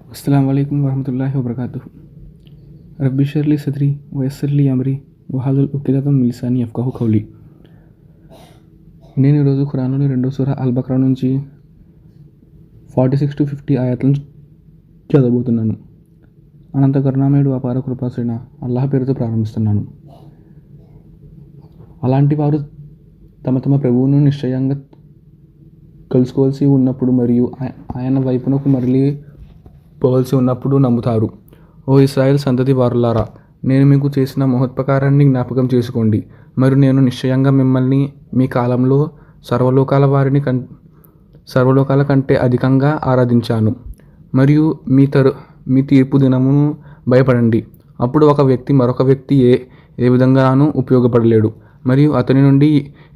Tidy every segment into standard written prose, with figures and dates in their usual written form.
अस्सलाम वालेकुम वरहमतुल्लाहि वबरकातुहू। रब्बि इश्रह ली सदरी वयस्सिर ली अमरी వహలుల్ ఉక్దతం మిన్ లిసానీ యఫ్కహు ఖౌలీ. నేను ఈరోజు ఖురాన్లోని 2వ సూరా అల్ బక్రా నుంచి 46 to 50 ఆయతులను చదవబోతున్నాను. అనంత కరుణామయుడు అపార కృపాశ్రైన అల్లాహ్ పేరుతో ప్రారంభిస్తున్నాను. అలాంటి వారు తమ తమ ప్రభువును నిశ్చయంగా కలుసుకోవాల్సి ఉన్నప్పుడు మరియు ఆయన వైపునకు మరలి పోవలసి ఉన్నప్పుడు నమ్ముతారు. ఓ ఇశ్రాయేల్ సంతతి వారులారా, నేను మీకు చేసిన మహోపకారాన్ని జ్ఞాపకం చేసుకోండి. మరియు నేను నిశ్చయంగా మిమ్మల్ని మీ కాలంలో సర్వలోకాల కంటే అధికంగా ఆరాధించాను. మరియు మీ తీర్పు దినమును భయపడండి. అప్పుడు ఒక వ్యక్తి మరొక వ్యక్తి ఏ విధంగానూ ఉపయోగపడలేడు మరియు అతని నుండి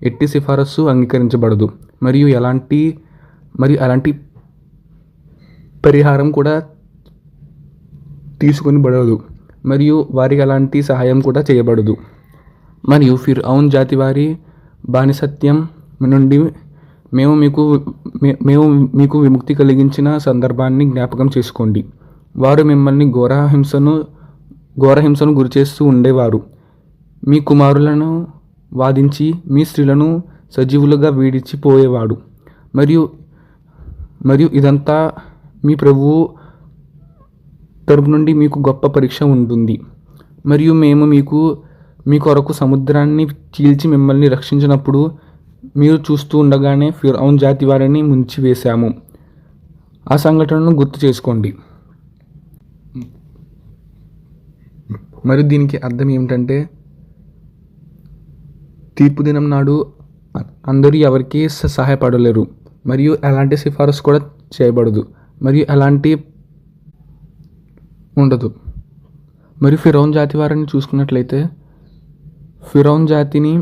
ఎట్టి సిఫారసు అంగీకరించబడదు మరియు అలాంటి పరిహారం కూడా తీసుకొని బడదు మరియు వారికి అలాంటి సహాయం కూడా చేయబడదు. మరియు ఫిర్ఔన్ జాతి వారి బానిసత్యం నుండి మేము మీకు విముక్తి కలిగించిన సందర్భాన్ని జ్ఞాపకం చేసుకోండి. వారు మిమ్మల్ని ఘోరహింసను గురిచేస్తూ ఉండేవారు. మీ కుమారులను వాదించి మీ స్త్రీలను సజీవులుగా విడిచిపోయేవాడు. మరియు ఇదంతా మీ ప్రభువు తరపు నుండి మీకు గొప్ప పరీక్ష ఉంటుంది. మరియు మేము మీ కొరకు సముద్రాన్ని చీల్చి మిమ్మల్ని రక్షించినప్పుడు మీరు చూస్తూ ఉండగానే ఫిర్ఔన్ జాతి వారిని ముంచివేశాము. ఆ సంఘటనను గుర్తు చేసుకోండి. మరియు దీనికి అర్థం ఏమిటంటే, తీర్పు దినం నాడు అందరూ ఎవరికి సహాయపడలేరు మరియు ఎలాంటి సిఫారసు కూడా చేయబడదు మరియు ఎలాంటి ఉండదు. మరియు ఫిరౌన్ జాతి వారిని చూసుకున్నట్లయితే, ఫిరౌన్ జాతిని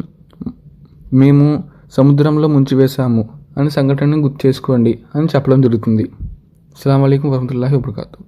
మేము సముద్రంలో ముంచివేశాము అని సంఘటనని గుర్తు చేసుకోండి అని చెప్పడం జరుగుతుంది. అస్సలాము అలైకుం వరహమతుల్లాహి వబరకాతుహు.